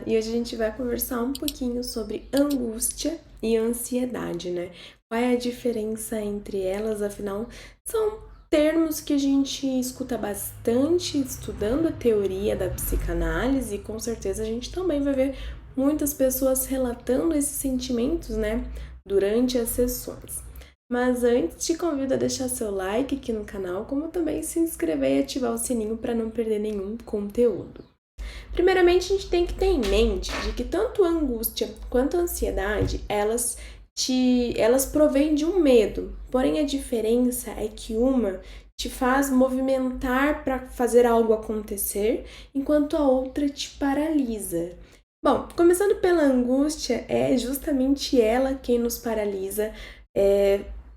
E hoje a gente vai conversar um pouquinho sobre angústia e ansiedade, né? Qual é a diferença entre elas, afinal, são termos que a gente escuta bastante estudando a teoria da psicanálise e com certeza a gente também vai ver muitas pessoas relatando esses sentimentos, né, durante as sessões. Mas antes, te convido a deixar seu like aqui no canal, como também se inscrever e ativar o sininho para não perder nenhum conteúdo. Primeiramente, a gente tem que ter em mente de que tanto a angústia quanto a ansiedade, elas provêm de um medo. Porém, a diferença é que uma te faz movimentar para fazer algo acontecer, enquanto a outra te paralisa. Bom, começando pela angústia, é justamente ela quem nos paralisa,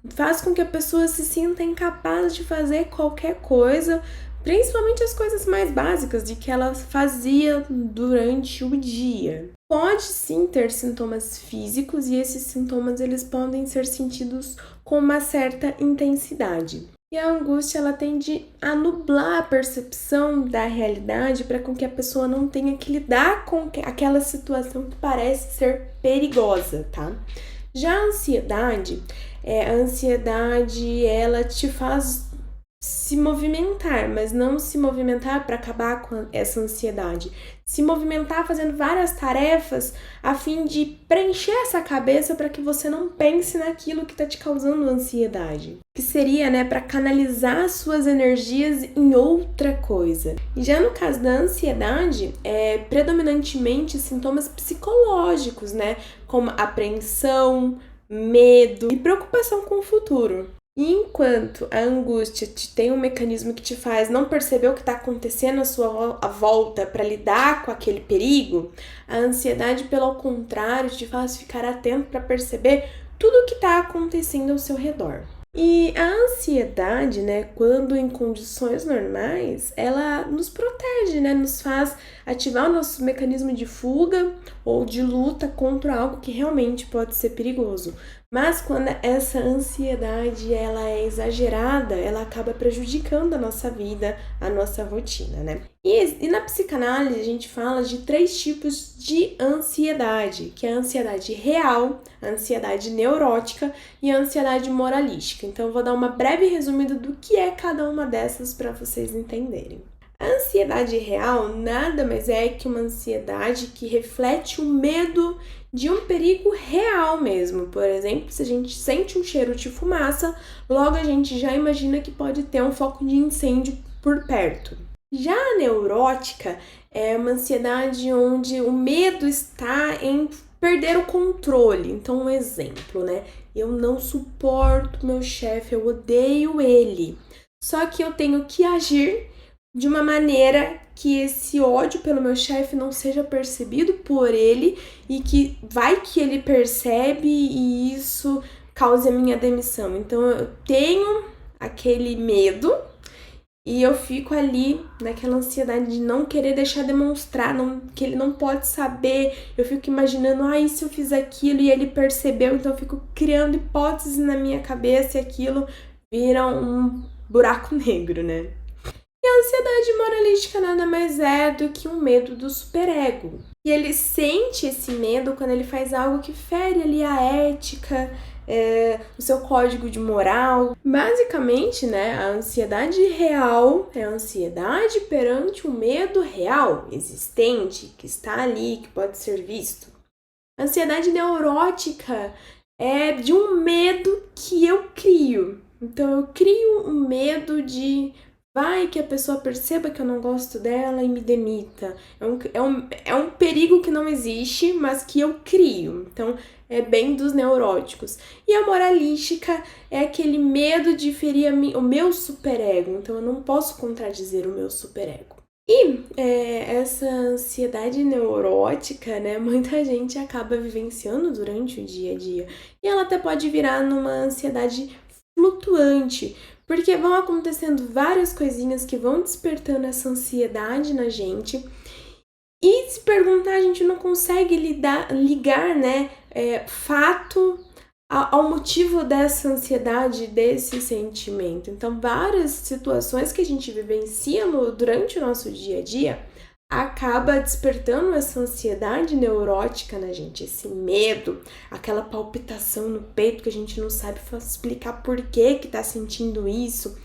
faz com que a pessoa se sinta incapaz de fazer qualquer coisa, principalmente as coisas mais básicas de que ela fazia durante o dia. Pode sim ter sintomas físicos e esses sintomas eles podem ser sentidos com uma certa intensidade. E a angústia ela tende a nublar a percepção da realidade para com que a pessoa não tenha que lidar com aquela situação que parece ser perigosa, tá? Já a ansiedade ela te faz se movimentar, mas não se movimentar para acabar com essa ansiedade. Se movimentar fazendo várias tarefas a fim de preencher essa cabeça para que você não pense naquilo que está te causando ansiedade. Que seria, né, para canalizar suas energias em outra coisa. E já no caso da ansiedade, predominantemente sintomas psicológicos, né, como apreensão, medo e preocupação com o futuro. E enquanto a angústia tem um mecanismo que te faz não perceber o que está acontecendo à sua volta para lidar com aquele perigo, a ansiedade, pelo contrário, te faz ficar atento para perceber tudo o que está acontecendo ao seu redor. E a ansiedade, né, quando em condições normais, ela nos protege, né, nos faz ativar o nosso mecanismo de fuga ou de luta contra algo que realmente pode ser perigoso. Mas quando essa ansiedade ela é exagerada, ela acaba prejudicando a nossa vida, a nossa rotina, né? E na psicanálise a gente fala de 3 tipos de ansiedade, que é a ansiedade real, a ansiedade neurótica e a ansiedade moralística. Então eu vou dar uma breve resumida do que é cada uma dessas para vocês entenderem. A ansiedade real nada mais é que uma ansiedade que reflete o medo de um perigo real mesmo. Por exemplo, se a gente sente um cheiro de fumaça, logo a gente já imagina que pode ter um foco de incêndio por perto. Já a neurótica é uma ansiedade onde o medo está em perder o controle. Então, um exemplo, né? Eu não suporto meu chefe, eu odeio ele. Só que eu tenho que agir de uma maneira que esse ódio pelo meu chefe não seja percebido por ele e que vai que ele percebe e isso cause a minha demissão. Então eu tenho aquele medo e eu fico ali naquela ansiedade de não querer deixar demonstrar, que ele não pode saber. Eu fico imaginando, e se eu fiz aquilo e ele percebeu, então eu fico criando hipóteses na minha cabeça e aquilo vira um buraco negro, né? E a ansiedade moralística nada mais é do que um medo do superego. E ele sente esse medo quando ele faz algo que fere ali a ética, o seu código de moral. Basicamente, né, a ansiedade real é a ansiedade perante um medo real, existente, que está ali, que pode ser visto. A ansiedade neurótica é de um medo que eu crio. Então, eu crio um medo de vai que a pessoa perceba que eu não gosto dela e me demita. É um perigo que não existe, mas que eu crio. Então, é bem dos neuróticos. E a moralística é aquele medo de ferir o meu superego. Então, eu não posso contradizer o meu superego. E essa ansiedade neurótica, né, muita gente acaba vivenciando durante o dia a dia. E ela até pode virar numa ansiedade flutuante, porque vão acontecendo várias coisinhas que vão despertando essa ansiedade na gente. E se perguntar, a gente não consegue ligar, né, fato ao motivo dessa ansiedade, desse sentimento. Então, várias situações que a gente vivencia durante o nosso dia a dia acaba despertando essa ansiedade neurótica na gente, esse medo, aquela palpitação no peito que a gente não sabe explicar por que tá sentindo isso.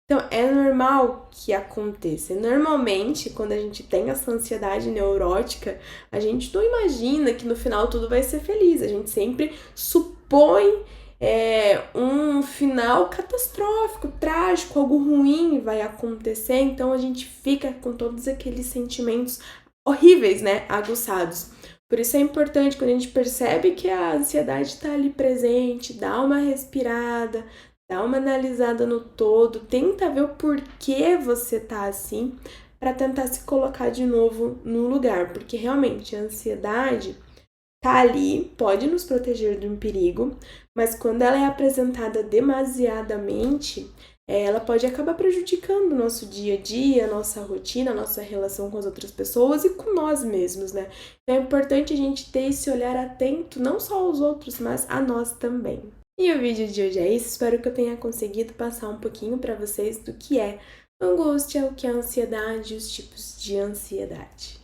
Então, é normal que aconteça. Normalmente, quando a gente tem essa ansiedade neurótica, a gente não imagina que no final tudo vai ser feliz. A gente sempre supõe um final catastrófico, trágico, algo ruim vai acontecer. Então, a gente fica com todos aqueles sentimentos horríveis, né, aguçados. Por isso é importante, quando a gente percebe que a ansiedade está ali presente, dá uma respirada, dá uma analisada no todo, tenta ver o porquê você tá assim, para tentar se colocar de novo no lugar, porque realmente a ansiedade tá ali, pode nos proteger de um perigo, mas quando ela é apresentada demasiadamente, ela pode acabar prejudicando o nosso dia a dia, a nossa rotina, a nossa relação com as outras pessoas e com nós mesmos, né? Então é importante a gente ter esse olhar atento, não só aos outros, mas a nós também. E o vídeo de hoje é isso, espero que eu tenha conseguido passar um pouquinho para vocês do que é angústia, o que é ansiedade e os tipos de ansiedade.